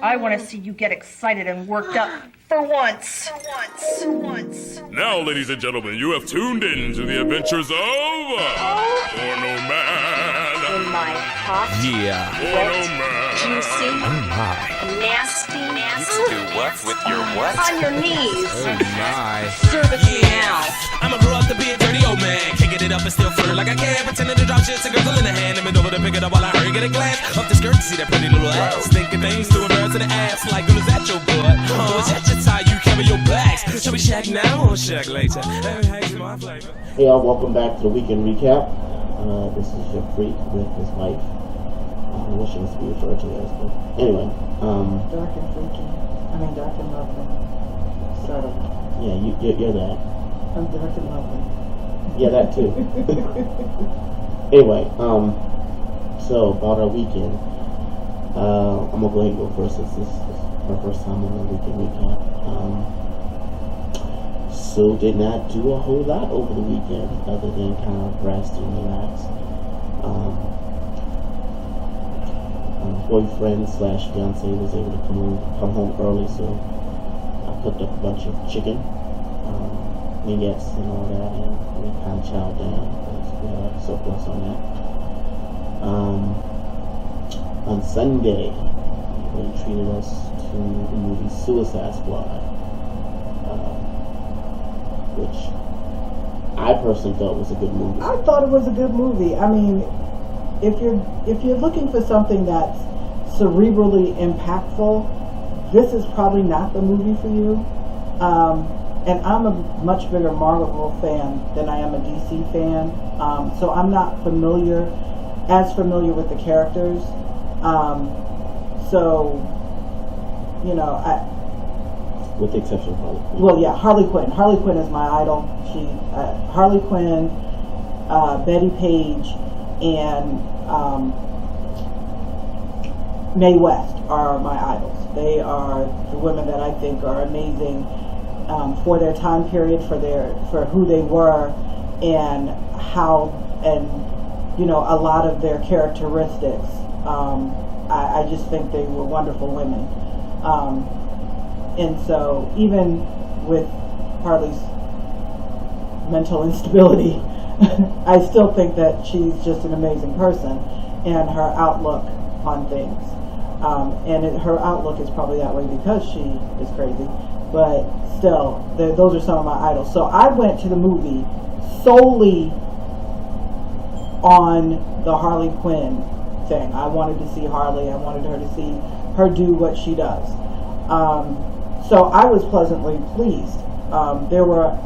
I want to see you get excited and worked up for once. Now, ladies and gentlemen, you have tuned in to the adventures of Porno Man. In my hot, wet, juicy, nasty. Do what with your what? On your knees. Oh my. Service me now. I'ma grow up to be a dirty old man. Kicking it up and still flirt like I can. Pretending to drop shit to girls in the hand. And bend over to pick it up while I hurry get a glance up the skirt to see that pretty little ass. Thinking things to embarrass to the ass. Like, girl, is that your butt? Or is that just how you carry your bags? Shall we shag now or shag later? Every hank's my flavor. Hey y'all, welcome back to the weekend recap. This is your freak with his wife. I wish it was to be referred to as, but anyway. Dark and freaky. I mean, dark and lovely. Sort of. Yeah, you're that. I'm dark and lovely. Yeah, that too. Anyway, so about our weekend. I'm gonna go ahead and go first since this is our first time on the weekend recap. So did not do a whole lot over the weekend other than kind of rest and relax. Boyfriend / fiance was able to come home early, so I cooked up a bunch of chicken, vignettes and all that, and we kind of chowed down because we had a surplus on that. On Sunday, they treated us to the movie Suicide Squad, which I personally thought was a good movie. I thought it was a good movie. I mean, if you're looking for something that's cerebrally impactful, this is probably not the movie for you. And I'm a much bigger Marvel fan than I am a DC fan, so I'm not as familiar with the characters. So, you know, with the exception of Harley Quinn. Well, yeah, Harley Quinn. Harley Quinn is my idol. Harley Quinn, Betty Page, and Mae West are my idols. They are the women that I think are amazing for their time period, for who they were, and you know, a lot of their characteristics. I just think they were wonderful women. And so even with Harley's mental instability, I still think that she's just an amazing person, and her outlook on things. Her outlook is probably that way because she is crazy, but still, those are some of my idols. So I went to the movie solely on the Harley Quinn thing. I wanted to see Harley. I wanted her to see her do what she does. So I was pleasantly pleased. There were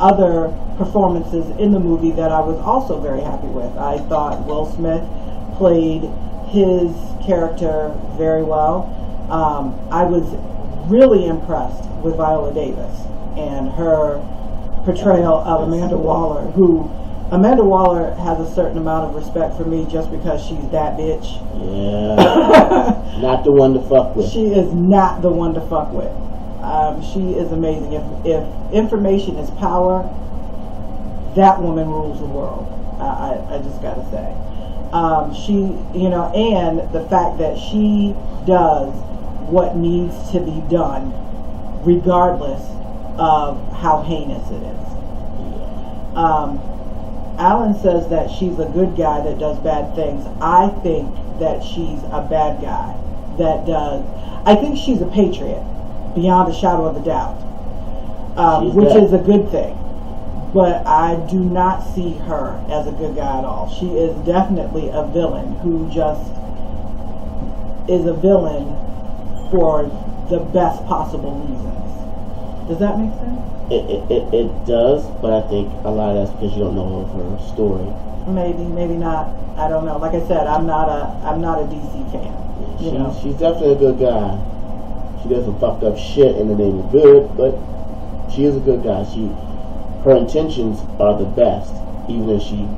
other performances in the movie that I was also very happy with. I thought Will Smith played his character very well. I was really impressed with Viola Davis and her portrayal of Amanda Waller, who Amanda Waller has a certain amount of respect for me just because she's that bitch. Yeah. Not the one to fuck with. She is not the one to fuck with. She is amazing. If information is power, that woman rules the world. I just gotta say. She, you know, and the fact that she does what needs to be done regardless of how heinous it is. Alan says that she's a good guy that does bad things. I think that she's a bad guy that does. I think she's a patriot, beyond a shadow of a doubt, which is a good thing. But I do not see her as a good guy at all. She is definitely a villain who just is a villain for the best possible reasons. Does that make sense? It does, but I think a lot of that's because you don't know of her story. Maybe not. I don't know. Like I said, I'm not a DC fan. She's definitely a good guy. She does some fucked up shit in the name of good, but she is a good guy. Her intentions are the best, even if she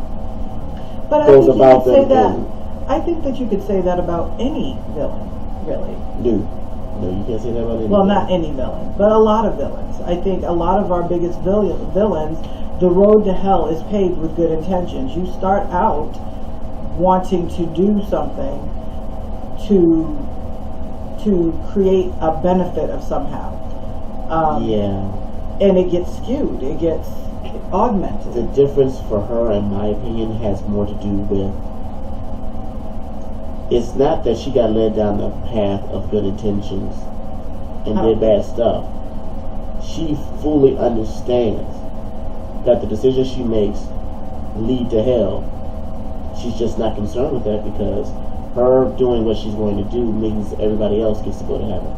goes about them. I think that you could say that about any villain, really. No, you can't say that about any Well, villain. not any villain, but a lot of villains. I think a lot of our biggest villains, the road to hell is paved with good intentions. You start out wanting to do something to to create a benefit of somehow. And it gets skewed. It gets augmented. The difference for her, in my opinion, has more to do with, it's not that she got led down the path of good intentions and did bad stuff. She fully understands that the decisions she makes lead to hell. She's just not concerned with that because her doing what she's going to do means everybody else gets to go to heaven.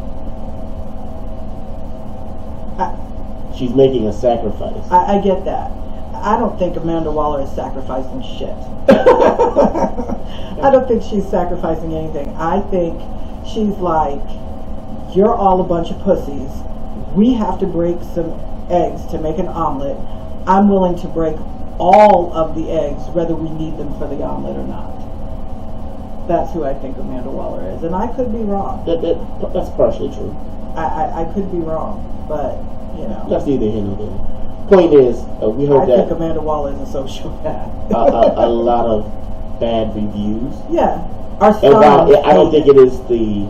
She's making a sacrifice. I get that. I don't think Amanda Waller is sacrificing shit. I don't think she's sacrificing anything. I think she's like, you're all a bunch of pussies. We have to break some eggs to make an omelet. I'm willing to break all of the eggs, whether we need them for the omelet or not. That's who I think Amanda Waller is. And I could be wrong. That's partially true. I could be wrong, but, you know. That's neither here nor there. Point is, we heard that... I think Amanda Waller is a sociopath. a lot of bad reviews. Yeah. And while I don't think it is the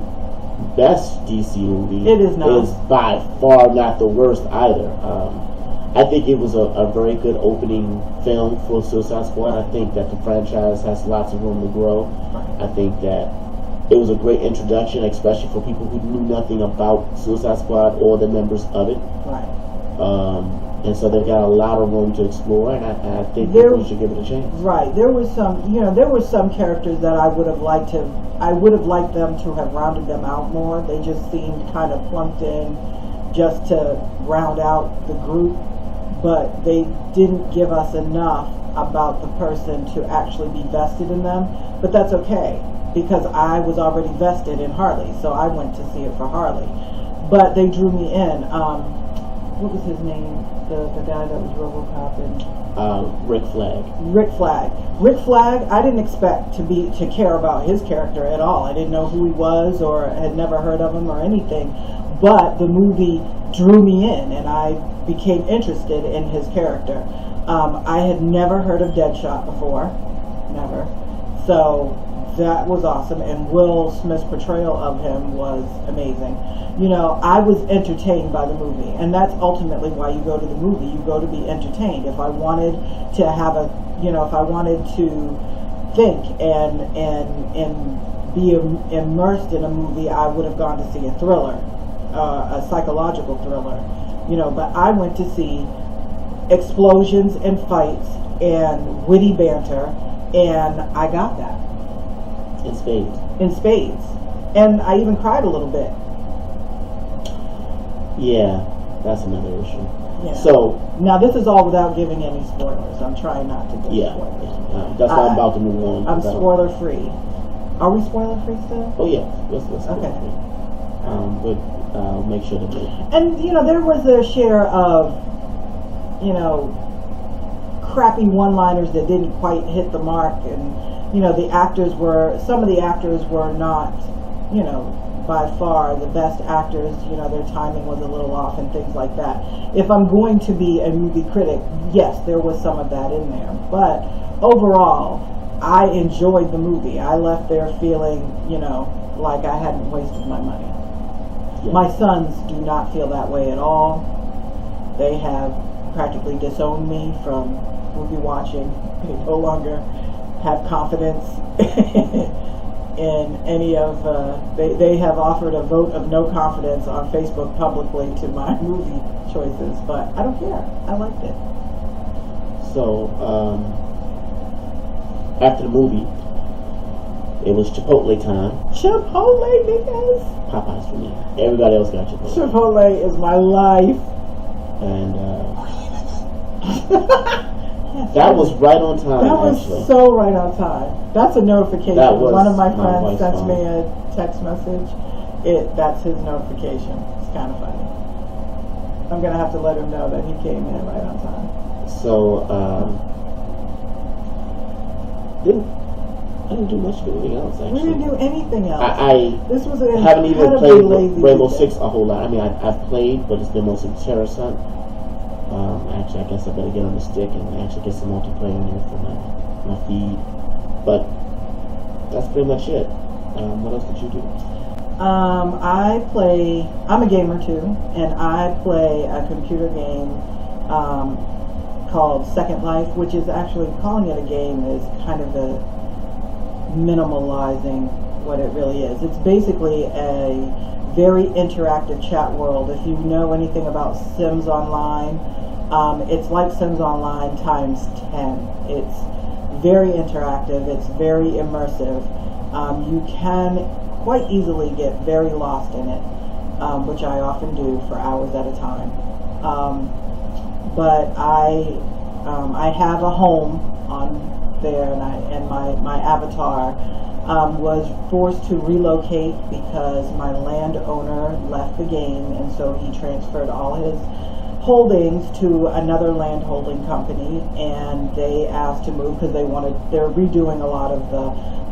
best DC movie, it is not. It is by far not the worst either. I think it was a very good opening film for Suicide Squad. I think that the franchise has lots of room to grow. I think that it was a great introduction, especially for people who knew nothing about Suicide Squad or the members of it. Right. And so they've got a lot of room to explore, and I think people should give it a chance. Right. There was some, there were some characters that I would have liked them to have rounded them out more. They just seemed kind of plunked in just to round out the group, but they didn't give us enough about the person to actually be vested in them. But that's okay, because I was already vested in Harley, so I went to see it for Harley. But they drew me in. What was his name? The guy that was RoboCop and Rick Flag. Rick Flag. I didn't expect to care about his character at all. I didn't know who he was or had never heard of him or anything. But the movie drew me in, and I became interested in his character. I had never heard of Deadshot before, never. So that was awesome, and Will Smith's portrayal of him was amazing. I was entertained by the movie, and that's ultimately why you go to the movie. You go to be entertained. If I wanted to have if I wanted to think and be immersed in a movie, I would have gone to see a thriller, a psychological thriller. But I went to see explosions and fights and witty banter, and I got that. In spades. And I even cried a little bit. Yeah, that's another issue. Yeah. So now this is all without giving any spoilers. I'm trying not to give spoilers. That's why I'm about to move on. I'm spoiler free. Are we spoiler free still? Oh yeah, let's okay. Free. But I'll make sure to do. And there was a share of crappy one-liners that didn't quite hit the mark, and some of the actors were not by far the best actors. Their timing was a little off and things like that. If I'm going to be a movie critic, yes, there was some of that in there. But overall, I enjoyed the movie. I left there feeling, like I hadn't wasted my money. Yeah. My sons do not feel that way at all. They have practically disowned me from movie watching. They no longer have confidence in any of they have offered a vote of no confidence on Facebook publicly to my movie choices, but I don't care. I liked it. So after the movie, it was Chipotle time. Chipotle, niggas. Popeyes for me. Everybody else got Chipotle. Chipotle is my life. And that was right on time. That was so right on time. That's a notification. One of my friends sent me a text message. That's his notification. It's kind of funny. I'm gonna have to let him know that he came in right on time. So I didn't do much of anything else. Actually, we didn't do anything else. This was haven't even played Rainbow Six a whole lot. I mean, I've played, but it's been mostly Terrorist Hunt. Actually, I guess I better get on the stick and actually get some multiplayer in there for my feed. But that's pretty much it. What else did you do? I'm a gamer too, and I play a computer game called Second Life, which is actually, calling it a game is kind of a minimalizing what it really is. It's basically a very interactive chat world. If you know anything about Sims Online, it's like Sims Online times 10. It's very interactive, it's very immersive. You can quite easily get very lost in it, which I often do for hours at a time. But I have a home on there, and my avatar was forced to relocate because my landowner left the game, and so he transferred all his holdings to another land holding company, and they asked to move because they're redoing a lot of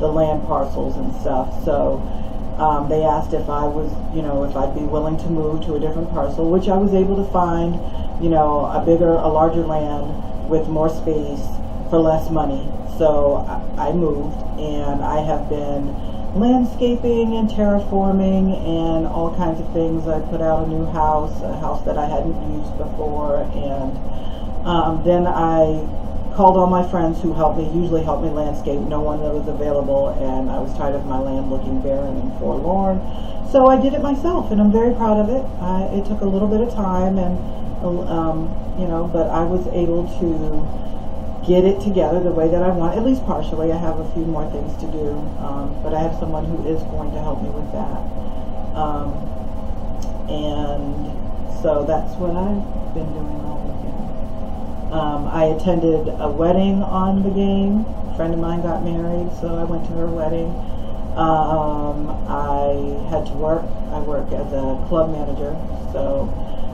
the land parcels and stuff. So they asked if I was, if I'd be willing to move to a different parcel, which I was able to find, a larger land with more space for less money. So I moved, and I have been landscaping and terraforming and all kinds of things. I put out a new house, a house that I hadn't used before, and then I called all my friends who usually help me landscape. No one that was available, and I was tired of my land looking barren and forlorn. So I did it myself, and I'm very proud of it. It took a little bit of time, and but I was able to get it together the way that I want, at least partially. I have a few more things to do, but I have someone who is going to help me with that. And so that's what I've been doing all weekend. I attended a wedding on the game. A friend of mine got married, so I went to her wedding. I had to work. I work as a club manager, so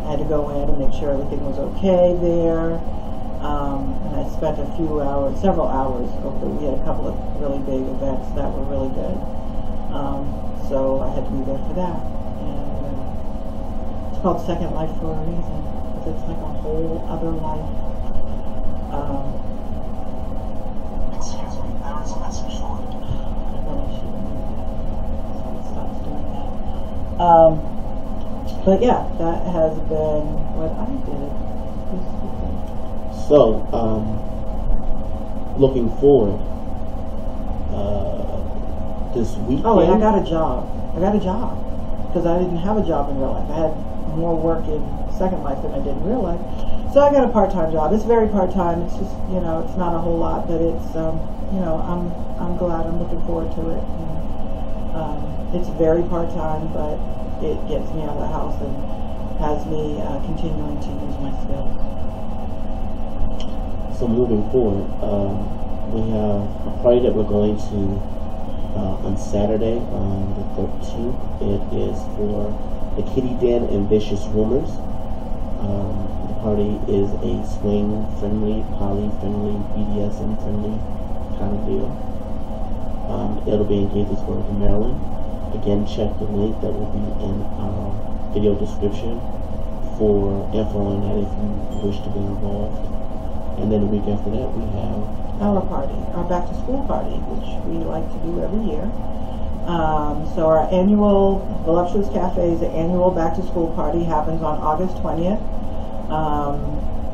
I had to go in and make sure everything was okay there. And I spent several hours over. We had a couple of really big events that were really good. So I had to be there for that. And it's called Second Life for a reason, because it's like a whole other life. Excuse me, there is a message for you. I really shouldn't do that. So it stops doing that. But yeah, that has been what I did this weekend. So, looking forward, this weekend. Oh, and I got a job. Because I didn't have a job in real life. I had more work in Second Life than I did in real life. So I got a part-time job. It's very part-time. It's just, it's not a whole lot, but it's, I'm glad. I'm looking forward to it. And, it's very part-time, but it gets me out of the house and has me continuing to use my skills. So moving forward, we have a party that we're going to on Saturday, on the 13th. It is for the Kitty Den and Vicious Rumors. The party is a swing-friendly, poly-friendly, BDSM-friendly kind of deal. It'll be in Gaithersburg, Maryland. Again, check the link that will be in our video description for info on that if you wish to be involved. And then the week after that, we have our party, our back to school party, which we like to do every year. So our annual Voluptuous Cafe's annual back to school party happens on August 20th.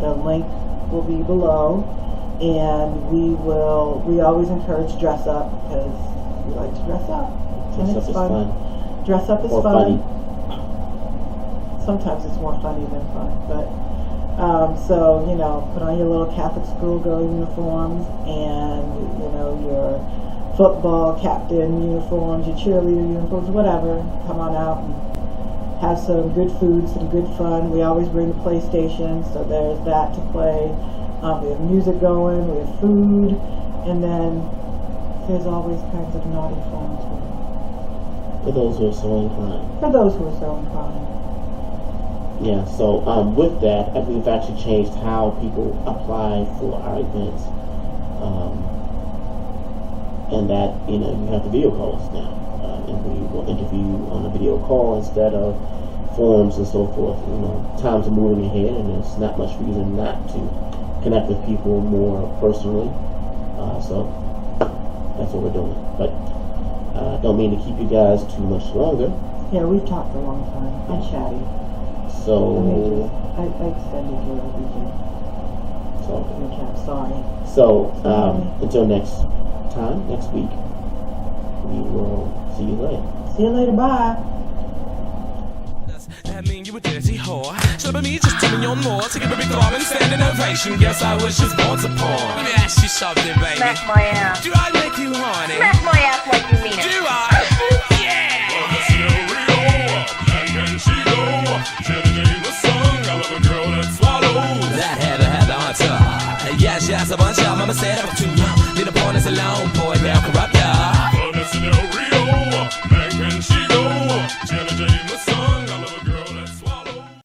The link will be below, and we always encourage dress up, because we like to dress up. Dress Up is Fun. Dress up is or fun. funny. Sometimes it's more funny than fun, but so, put on your little Catholic schoolgirl uniforms and, your football captain uniforms, your cheerleader uniforms, whatever. Come on out and have some good food, some good fun. We always bring the PlayStation, so there's that to play. We have music going, we have food, and then there's always kinds of naughty fun too. For those who are so inclined. Yeah, so with that, we've actually changed how people apply for our events. And that, you have the video calls now. And we will interview you on a video call instead of forums and so forth. Times are moving ahead, and there's not much reason not to connect with people more personally. So that's what we're doing. But Don't mean to keep you guys too much longer. Yeah, we've talked a long time. I'm chatty. So I extended your weekend. Recap. Sorry. So until next time, next week, we will see you later. See you later. Bye. That mean you a dirty whore? Should have been me just telling you more to give a big throb and standing ovation. Guess I was just born to porn. Let me ask you something, baby. Smack my ass. Do I make you horny? Smack my ass like you mean it. Do I? Yeah! Well, the scenario, and can she go? Jenny Jane the song, I love a girl that swallows. That had the answer. Yes, a bunch of mama said I was too young. Did a porn as a lone boy, now corrupt.